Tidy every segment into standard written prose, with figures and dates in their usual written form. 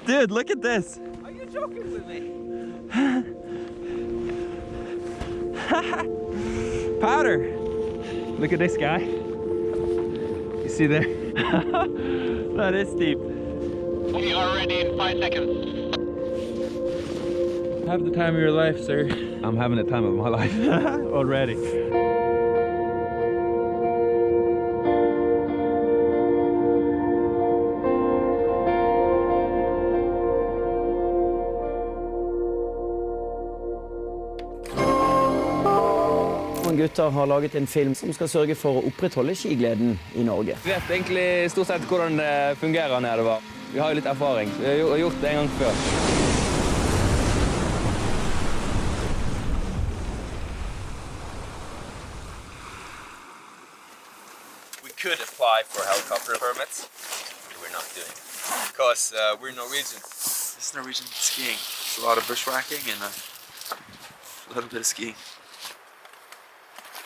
Dude, look at this. Are you joking with me? Powder. Look at this guy. You see there? That is steep. We are ready in 5 seconds. Have the time of your life, sir. I'm having the time of my life already. Gutter har laget en film som skal sørge for å opprettholde skigleden i Norge. Vi vet egentlig stort sett hvordan det fungerer nedover. Vi har jo litt erfaring. Vi har gjort det en gang før. We could apply for helicopter permits, but we're not doing it because we're Norwegians. It's Norwegian skiing. It's a lot of bushwhacking and a little bit of skiing.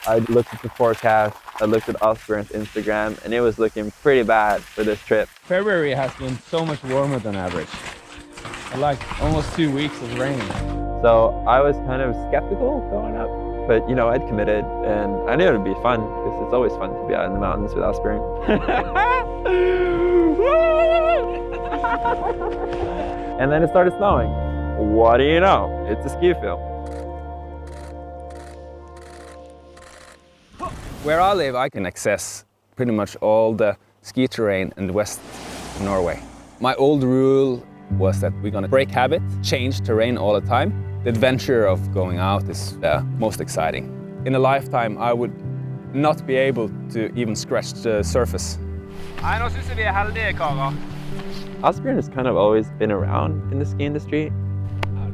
I looked at the forecast, I looked at Asbjørn's Instagram, and it was looking pretty bad for this trip. February has been so much warmer than average. Like almost 2 weeks of rain. So I was kind of skeptical going up, but you know, I'd committed and I knew it would be fun because it's always fun to be out in the mountains with Asbjørn. And then it started snowing. What do you know? It's a ski film. Where I live, I can access pretty much all the ski terrain in the west of Norway. My old rule was that we're gonna break habit, change terrain all the time. The adventure of going out is the most exciting. In a lifetime, I would not be able to even scratch the surface. Nei, nå synes jeg vi heldige, karer. Asbjørn has kind of always been around in the ski industry.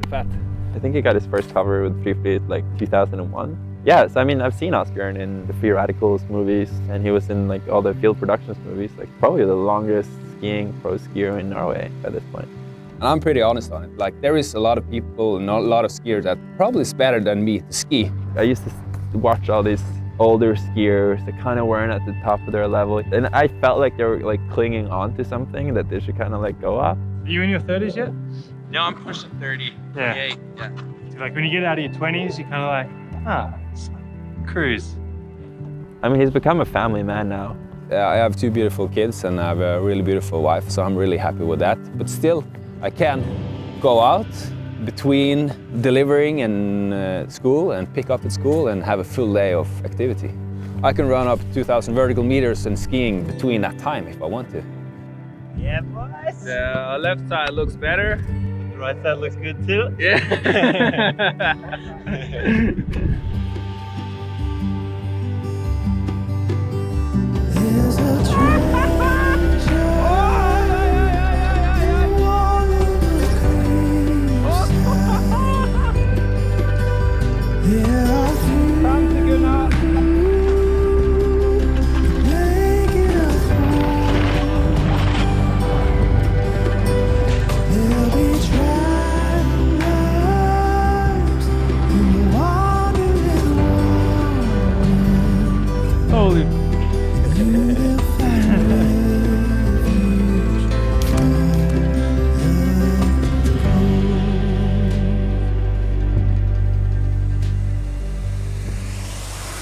Fett. I think he got his first cover with Free Fleet like 2001. Yes, I mean, I've seen Asbjørn in the Free Radicals movies, and he was in like all the Field Productions movies, like probably the longest skiing pro skier in Norway by this point. And I'm pretty honest on it. Like, there is a lot of people and a lot of skiers that probably is better than me to ski. I used to watch all these older skiers that kind of weren't at the top of their level, and I felt like they were like clinging on to something that they should kind of like go up. Are you in your 30s yet? No, I'm pushing 30, 28, yeah. So like when you get out of your 20s, you're kind of like, cruise. I mean, he's become a family man now. I have 2 beautiful kids and I have a really beautiful wife, so I'm really happy with that. But still, I can go out between delivering and school and pick up at school and have a full day of activity. I can run up 2,000 vertical meters and skiing between that time if I want to. Yeah, boys. The left side looks better. The right side looks good too. Yeah.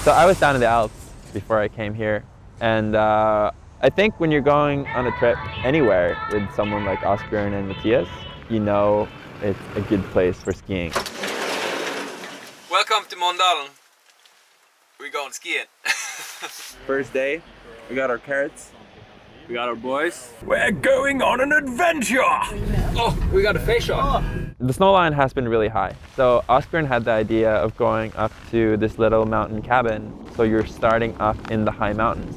So I was down in the Alps before I came here, and I think when you're going on a trip anywhere with someone like Asbjørn and Mattias, you know it's a good place for skiing. Welcome to Mondalen. We're going skiing. First day, we got our carrots. We got our boys. We're going on an adventure! Oh, we got a face shot. The snow line has been really high, so Asbjørn had the idea of going up to this little mountain cabin, so you're starting up in the high mountains.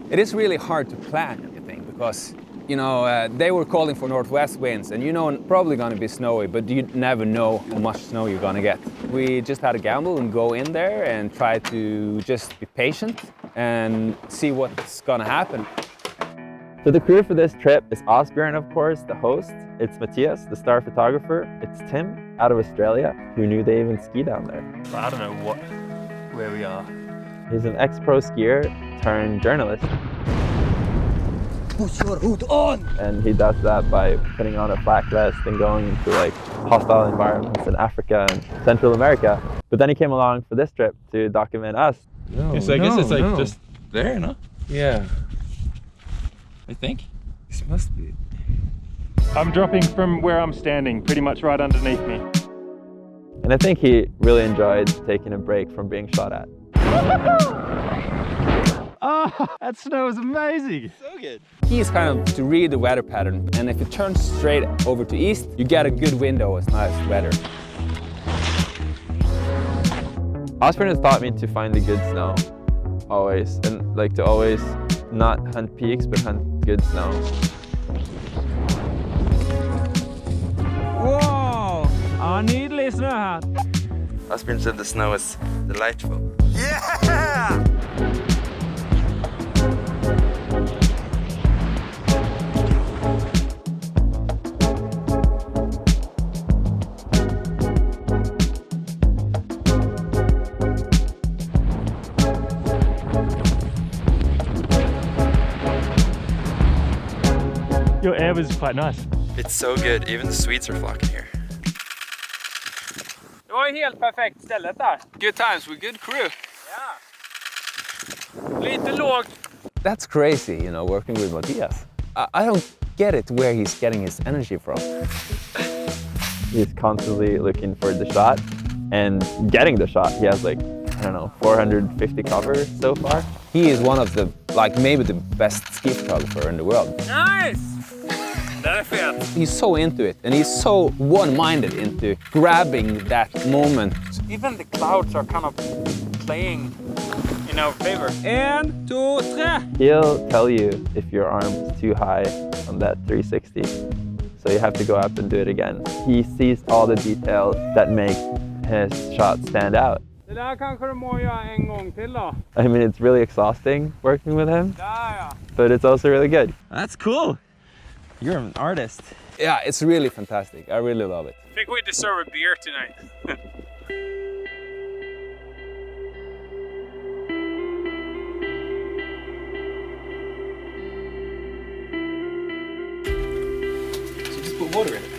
It is really hard to plan everything because, you know, they were calling for northwest winds and you know probably gonna be snowy, but you never know how much snow you're gonna get. We just had a gamble and go in there and try to just be patient and see what's gonna happen. So the crew for this trip is Asbjørn, of course, the host. It's Mattias, the star photographer. It's Tim, out of Australia. Who knew they even ski down there? I don't know where we are. He's an ex-pro skier turned journalist. Put your hood on! And he does that by putting on a flak vest and going into like hostile environments in Africa and Central America. But then he came along for this trip to document us. No, so I guess it's like just there, no? Yeah. I think. This must be. I'm dropping from where I'm standing, pretty much right underneath me. And I think he really enjoyed taking a break from being shot at. Oh, that snow is amazing. So good. He's kind of to read the weather pattern, and if it turns straight over to east, you get a good window of nice weather. Asbjørn has taught me to find the good snow, always, and like to always not hunt peaks, but hunt good snow. Wow, nydelig snø her. Asbjørn said the snow is delightful. Yeah! Your air was quite nice. It's so good. Even the Swedes are flocking here. Det var helt perfekt stället där. Good times with good crew. Lite lågt. That's crazy, you know, working with Mattias. I don't get it where he's getting his energy from. He's constantly looking for the shot and getting the shot. He has like, I don't know, 450 covers so far. He is one of the, like maybe the best ski photographer in the world. Nice! That is fet. He's so into it, and he's so one-minded into grabbing that moment. Even the clouds are kind of playing in our favor. 1, 2, 3. He'll tell you if your arm is too high on that 360. So you have to go up and do it again. He sees all the details that make his shot stand out. Det där kanske du må göra en gång till då. I mean, it's really exhausting working with him, Ja. but it's also really good. That's cool. You're an artist. Yeah, it's really fantastic. I really love it. I think we deserve a beer tonight. So just put water in it.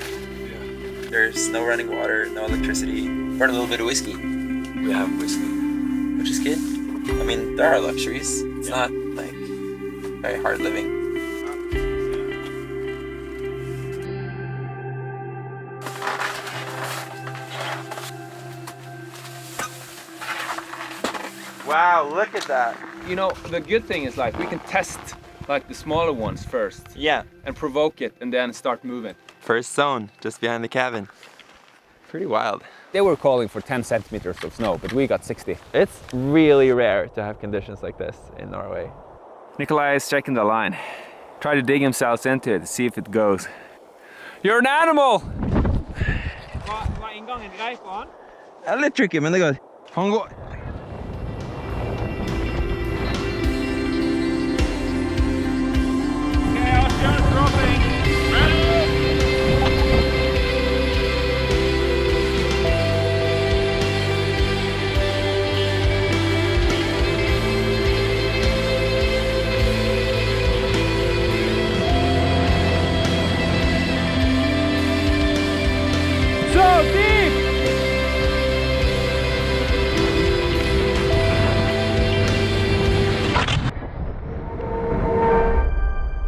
Yeah. There's no running water, no electricity. Burn a little bit of whiskey. We have whiskey, which is good. I mean, there are luxuries. It's not like very hard living. Wow, look at that. You know, the good thing is like we can test like the smaller ones first. Yeah. And provoke it and then start moving. First zone, just behind the cabin. Pretty wild. They were calling for 10 centimeters of snow, but we got 60. It's really rare to have conditions like this in Norway. Nikolai is checking the line. Try to dig himself into it, see if it goes. You're an animal! Var ingången grei på han? Det er litt tricky, men det går. Han går. Okay, Asbjørn, dropping. Ready? So deep!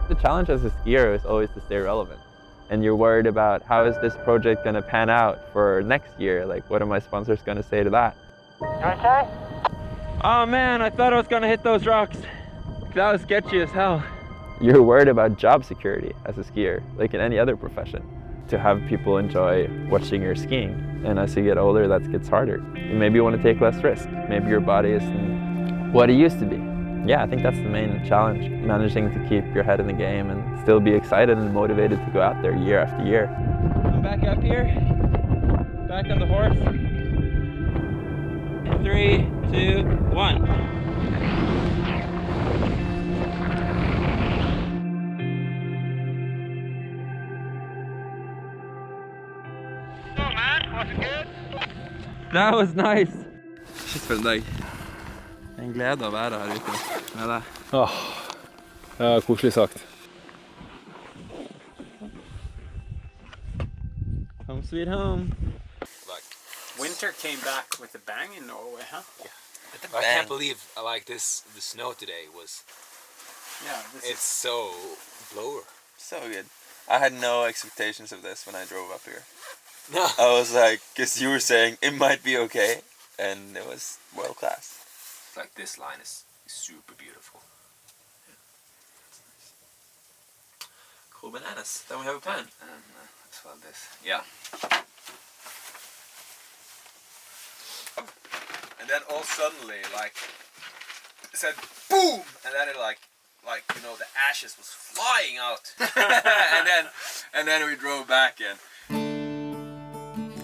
The challenge as a skier is always to stay relevant. And you're worried about how is this project going to pan out for next year? Like, what are my sponsors going to say to that? You okay? Oh man, I thought I was gonna hit those rocks. That was sketchy as hell. You're worried about job security as a skier, like in any other profession. To have people enjoy watching your skiing. And as you get older, that gets harder. Maybe you want to take less risk. Maybe your body isn't what it used to be. Yeah, I think that's the main challenge. Managing to keep your head in the game and still be excited and motivated to go out there year after year. I'm back up here. Back on the horse. 3, 2, 1. That was nice. Shit for en dag. En glede å være her ute med deg. Åh, det var koselig sagt. Home sweet home. Like, Winter came back with a bang in Norway, huh? I can't believe the snow today was. Yeah, It's so blower. So good. I had no expectations of this when I drove up here. No. I was like, because you were saying it might be okay, and it was world class. Like this line is super beautiful. Cool bananas. Then we have a plan. And as well this. Yeah. And then all suddenly, like, it said boom, and then it like you know, the ashes was flying out, and then we drove back in.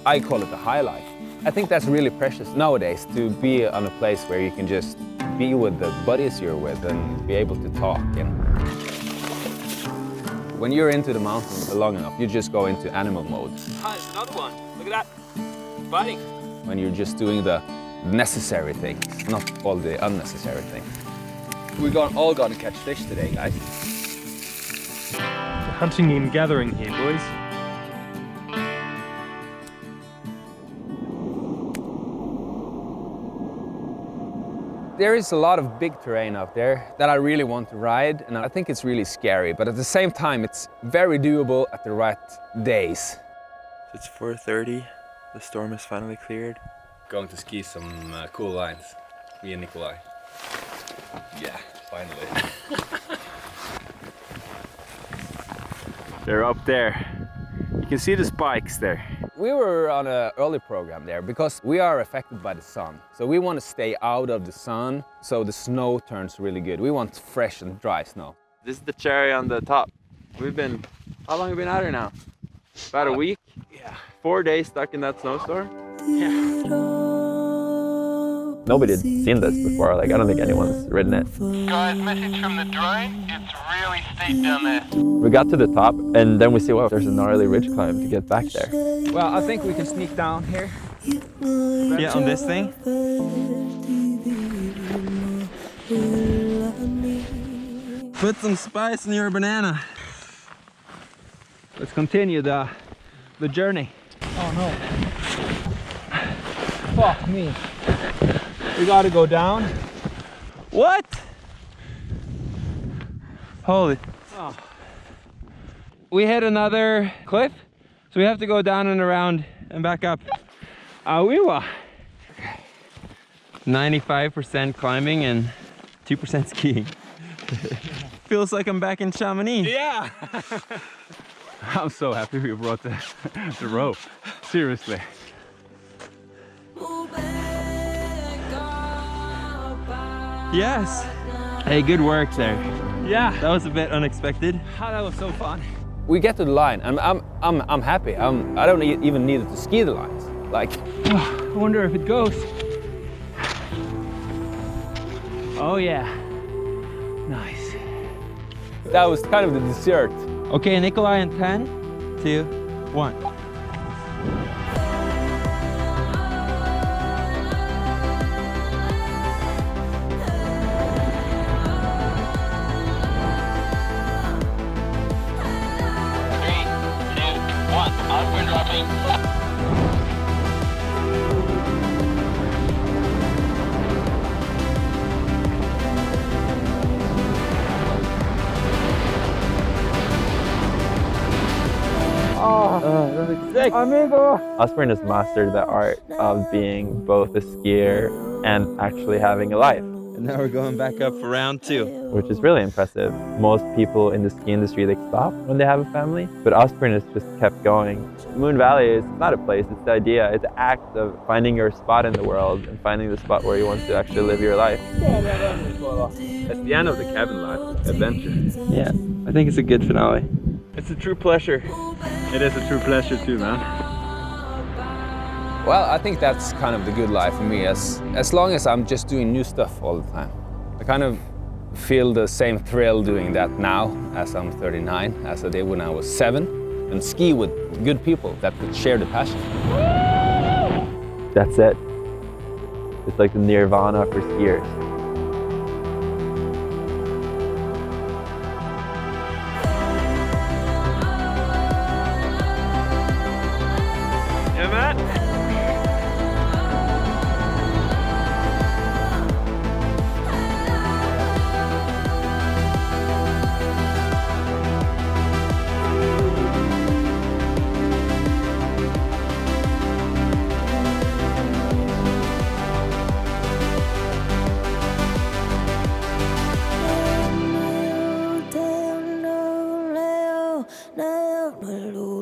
I call it the highlight. I think that's really precious nowadays, to be on a place where you can just be with the buddies you're with and be able to talk. And when you're into the mountains long enough, you just go into animal mode. Ah, there's another one. Look at that. Biting. When you're just doing the necessary things, not all the unnecessary things. We all got to catch fish today, guys. Hunting and gathering here, boys. There is a lot of big terrain out there that I really want to ride, and I think it's really scary, but at the same time it's very doable at the right days. It's 4:30. The storm is finally cleared. Going to ski some cool lines, me and Nikolai. Yeah, finally. They're up there. You can see the spikes there. We were on an early program there because we are affected by the sun. So we want to stay out of the sun so the snow turns really good. We want fresh and dry snow. This is the cherry on the top. How long have we been out here now? About a week? Yeah. 4 days stuck in that snowstorm? Yeah. Nobody had seen this before. Like, I don't think anyone's ridden it. Guys, message from the drone. It's really steep down there. We got to the top, and then we see, wow, there's a gnarly ridge climb to get back there. Well, I think we can sneak down here. Yeah, on this thing. Put some spice in your banana. Let's continue the journey. Oh no. Fuck me. We gotta go down. What? Holy. Oh. We hit another cliff, so we have to go down and around and back up. We were 95% climbing and 2% skiing. Feels like I'm back in Chamonix. Yeah. I'm so happy we brought the rope. Seriously. Yes. Hey, good work there. Yeah. That was a bit unexpected. Oh, that was so fun. We get to the line, and I'm happy. I don't even need to ski the lines. Like, I wonder if it goes. Oh yeah. Nice. That was kind of the dessert. Okay, Nikolai in 10, 2, 1. Asbjørn dropping. Asbjørn has mastered the art of being both a skier and actually having a life. And now we're going back up for round 2. Which is really impressive. Most people in the ski industry, they stop when they have a family, but Asbjørn has just kept going. Moon Valley is not a place, it's the idea, it's the act of finding your spot in the world and finding the spot where you want to actually live your life. It's the end of the cabin life adventure. Yeah, I think it's a good finale. It's a true pleasure. It is a true pleasure too, man. Well, I think that's kind of the good life for me, as long as I'm just doing new stuff all the time. I kind of feel the same thrill doing that now, as I'm 39, as I did when I was 7, and ski with good people that could share the passion. That's it. It's like the nirvana for skiers. Hello,